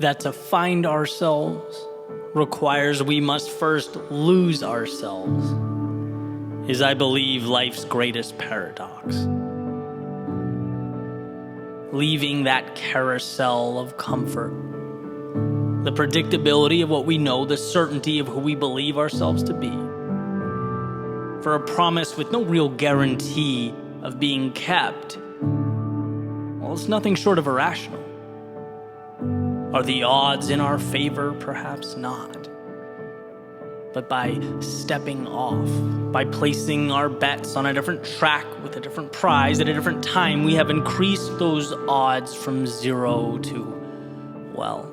that to find ourselves requires we must first lose ourselves is, I believe, life's greatest paradox. Leaving that carousel of comfort, the predictability of what we know, the certainty of who we believe ourselves to be, for a promise with no real guarantee of being kept, well, it's nothing short of irrational. Are the odds in our favor? Perhaps not. But by stepping off, by placing our bets on a different track with a different prize at a different time, we have increased those odds from 0 to, well,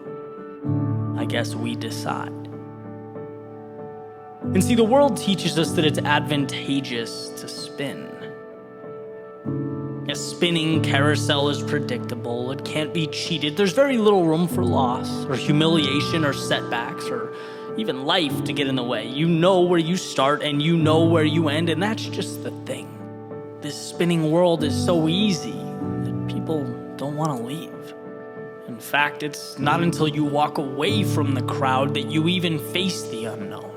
I guess we decide. And see, the world teaches us that it's advantageous to spin. A spinning carousel is predictable. It can't be cheated. There's very little room for loss or humiliation or setbacks or even life to get in the way. You know where you start and you know where you end, and that's just the thing. This spinning world is so easy that people don't want to leave. In fact, it's not until you walk away from the crowd that you even face the unknown.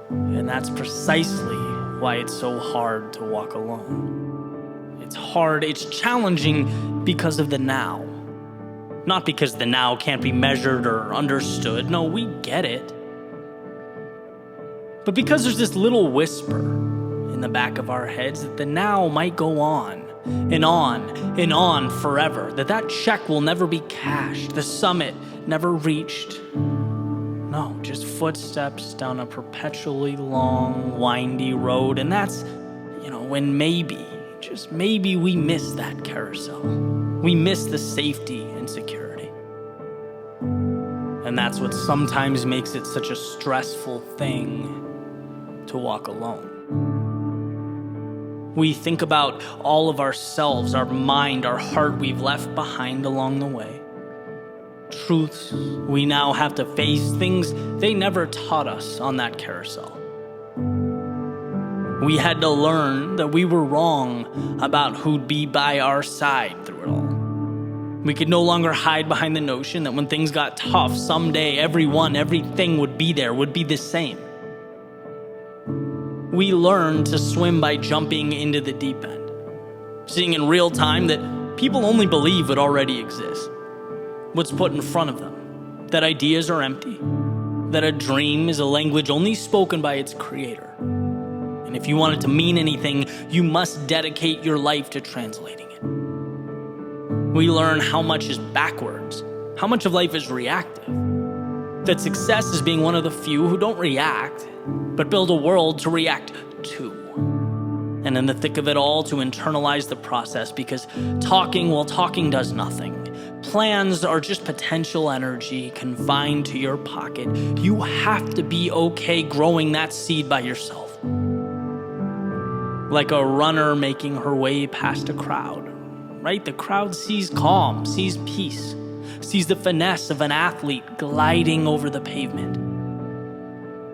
And that's precisely why it's so hard to walk alone. It's hard, it's challenging because of the now. Not because the now can't be measured or understood. No, we get it. But because there's this little whisper in the back of our heads that the now might go on and on and on forever, that check will never be cashed, the summit never reached. No, just footsteps down a perpetually long, windy road. And that's, when maybe, just maybe, we miss that carousel. We miss the safety and security. And that's what sometimes makes it such a stressful thing to walk alone. We think about all of ourselves, our mind, our heart we've left behind along the way. Truths we now have to face, things they never taught us on that carousel. We had to learn that we were wrong about who'd be by our side through it all. We could no longer hide behind the notion that when things got tough, someday everything would be there, would be the same. We learned to swim by jumping into the deep end, seeing in real time that people only believe what already exists, what's put in front of them, that ideas are empty, that a dream is a language only spoken by its creator. And if you want it to mean anything, you must dedicate your life to translating it. We learn how much is backwards, how much of life is reactive, that success is being one of the few who don't react, but build a world to react to. And in the thick of it all, to internalize the process, because talking does nothing. Plans are just potential energy confined to your pocket. You have to be okay growing that seed by yourself. Like a runner making her way past a crowd, right? The crowd sees calm, sees peace, sees the finesse of an athlete gliding over the pavement.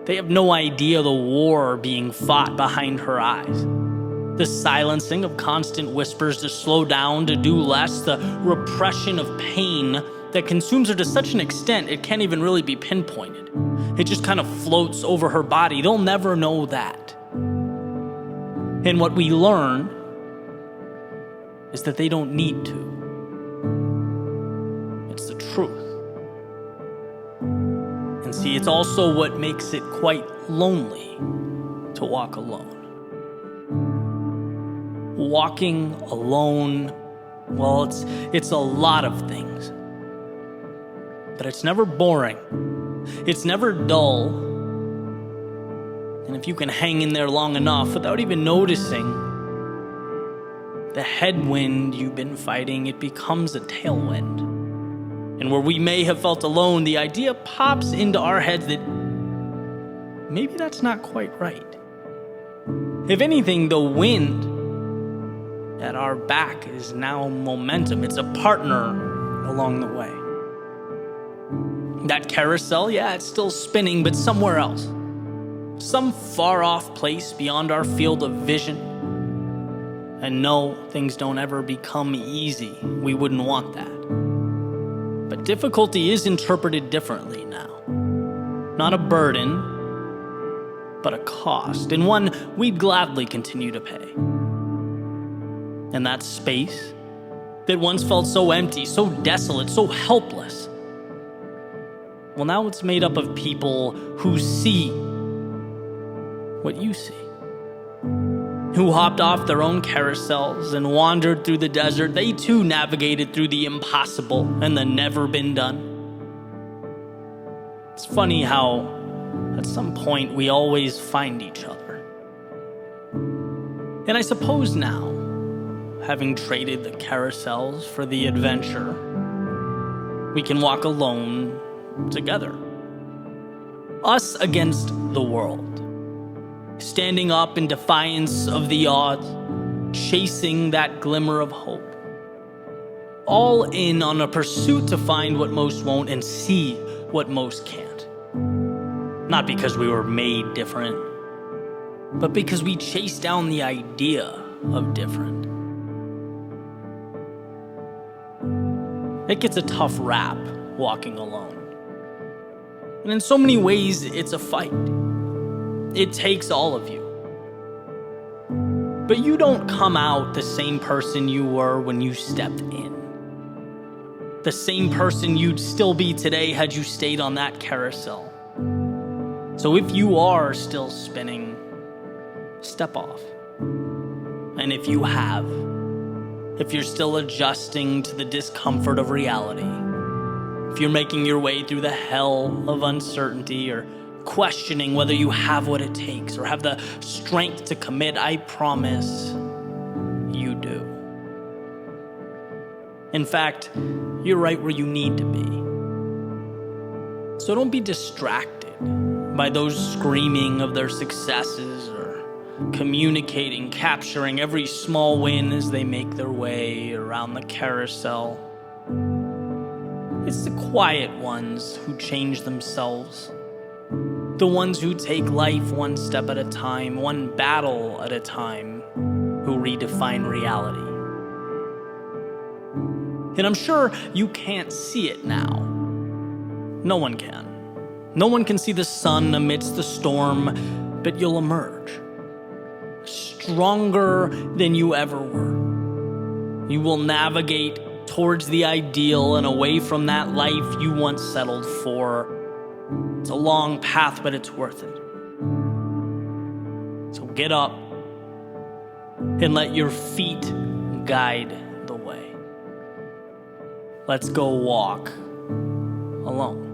They have no idea the war being fought behind her eyes. The silencing of constant whispers to slow down, to do less, the repression of pain that consumes her to such an extent it can't even really be pinpointed. It just kind of floats over her body. They'll never know that. And what we learn is that they don't need to. It's the truth. And see, it's also what makes it quite lonely to walk alone. Walking alone, well, it's a lot of things. But it's never boring. It's never dull. And if you can hang in there long enough without even noticing the headwind you've been fighting, it becomes a tailwind. And where we may have felt alone, the idea pops into our heads that maybe that's not quite right. If anything, the wind at our back is now momentum. It's a partner along the way. That carousel, yeah, it's still spinning, but somewhere else. Some far-off place beyond our field of vision. And no, things don't ever become easy. We wouldn't want that. But difficulty is interpreted differently now. Not a burden, but a cost, and one we'd gladly continue to pay. And that space that once felt so empty, so desolate, so helpless, well, now it's made up of people who see what you see, who hopped off their own carousels and wandered through the desert. They too navigated through the impossible and the never been done. It's funny how at some point we always find each other. And I suppose now, having traded the carousels for the adventure, we can walk alone together. Us against the world, standing up in defiance of the odds, chasing that glimmer of hope. All in on a pursuit to find what most won't and see what most can't. Not because we were made different, but because we chased down the idea of different. It gets a tough rap walking alone. And in so many ways, it's a fight. It takes all of you. But you don't come out the same person you were when you stepped in. The same person you'd still be today had you stayed on that carousel. So if you are still spinning, step off. And if you have, if you're still adjusting to the discomfort of reality, if you're making your way through the hell of uncertainty or questioning whether you have what it takes or have the strength to commit, I promise you do. In fact, you're right where you need to be. So don't be distracted by those screaming of their successes or communicating, capturing every small win as they make their way around the carousel. It's the quiet ones who change themselves. The ones who take life one step at a time, one battle at a time, who redefine reality. And I'm sure you can't see it now. No one can. No one can see the sun amidst the storm, but you'll emerge. Stronger than you ever were. You will navigate towards the ideal and away from that life you once settled for. It's a long path, but it's worth it. So get up and let your feet guide the way. Let's go walk alone.